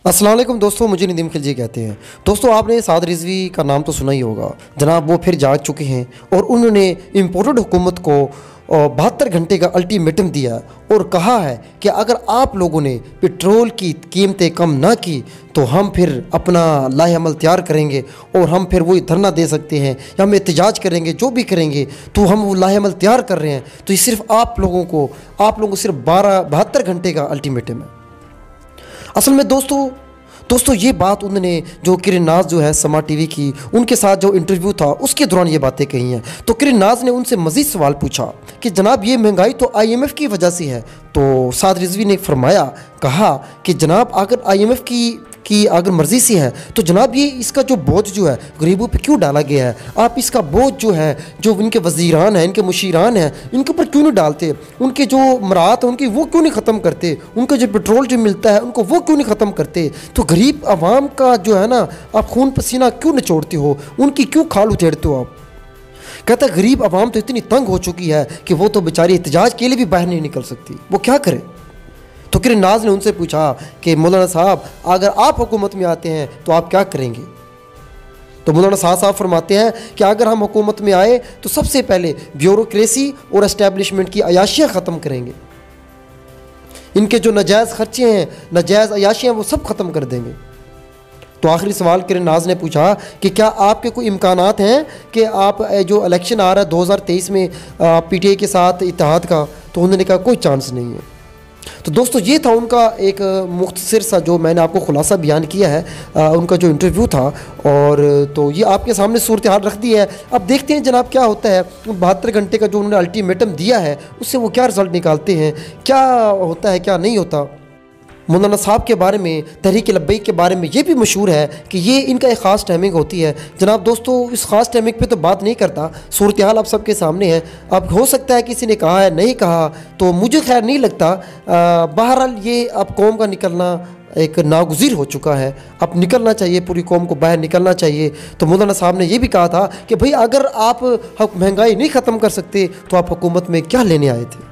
अस्सलाम वालेकुम दोस्तों, मुझे नदीम खिलजी कहते हैं। दोस्तों, आपने साद रिजवी का नाम तो सुना ही होगा। जनाब वो फिर जाग चुके हैं और उन्होंने इम्पोर्टेड हुकूमत को 72 घंटे का अल्टीमेटम दिया और कहा है कि अगर आप लोगों ने पेट्रोल की कीमतें कम ना की तो हम फिर अपना लाहेअमल तैयार करेंगे और हम फिर वही धरना दे सकते हैं या हम एहतजाज करेंगे, जो भी करेंगे। तो हम वो लाहेअमल तैयार कर रहे हैं। तो ये सिर्फ आप लोगों को सिर्फ 72 घंटे का अल्टीमेटम है। असल में दोस्तों ये बात उन्होंने जो किरण नाज जो है समा टीवी की उनके साथ जो इंटरव्यू था उसके दौरान ये बातें कही हैं। तो किरण नाज ने उनसे मज़ीद सवाल पूछा कि जनाब ये महंगाई तो IMF की वजह से है। तो साद रिजवी ने कहा कि जनाब अगर IMF की अगर मर्ज़ी से है तो जनाब ये इसका जो बोझ जो है गरीबों पे क्यों डाला गया है। आप इसका बोझ जो है जो इनके वज़ीरान हैं, इनके मुशीरान हैं, इनके ऊपर क्यों नहीं डालते। उनके जो मराहत हैं उनकी वो क्यों नहीं ख़त्म करते। उनको जो पेट्रोल जो मिलता है उनको वो क्यों नहीं ख़त्म करते। तो गरीब आवाम का जो है ना आप खून पसीना क्यों निचोड़ते हो, उनकी क्यों खाल उधेड़ते हो आप। कहता है गरीब आवाम तो इतनी तंग हो चुकी है कि वो तो बेचारी एहतजाज के लिए भी बाहर नहीं निकल सकती, वो क्या करे। तो किरण नाज ने उनसे पूछा कि मौलाना साहब अगर आप हुकूमत में आते हैं तो आप क्या करेंगे। तो मौलाना साहब फरमाते हैं कि अगर हम हुकूमत में आए तो सबसे पहले ब्यूरोक्रेसी और एस्टेब्लिशमेंट की अयाशियाँ ख़त्म करेंगे। इनके जो नाजायज़ खर्चे हैं, नाजायज़ अयाशियाँ, वो सब ख़त्म कर देंगे। तो आखिरी सवाल किरण नाज ने पूछा कि क्या आपके कोई इम्कानात हैं कि आप जो इलेक्शन आ रहा है 2023 में PTI के साथ इत्तेहाद का। तो उन्होंने कहा कोई चांस नहीं है। तो दोस्तों ये था उनका एक मुख्तसर सा जो मैंने आपको खुलासा बयान किया है उनका जो इंटरव्यू था। और तो ये आपके सामने सूरत हाल रख दी है। अब देखते हैं जनाब क्या होता है। 72 घंटे का जो उन्होंने अल्टीमेटम दिया है उससे वो क्या रिज़ल्ट निकालते हैं, क्या होता है क्या नहीं होता। मौलाना साहब के बारे में, तहरीक लब्बैक के बारे में ये भी मशहूर है कि ये इनका एक ख़ास टाइमिंग होती है। जनाब दोस्तों इस ख़ास टाइमिंग पे तो बात नहीं करता, सूरत हाल आप सबके सामने है। अब हो सकता है किसी ने कहा है, नहीं कहा, तो मुझे खैर नहीं लगता। बहरहाल ये अब कौम का निकलना एक नागुज़ीर हो चुका है। अब निकलना चाहिए, पूरी कौम को बाहर निकलना चाहिए। तो मौलाना साहब ने यह भी कहा था कि भाई अगर आप महंगाई नहीं ख़त्म कर सकते तो आप हुकूमत में क्या लेने आए थे।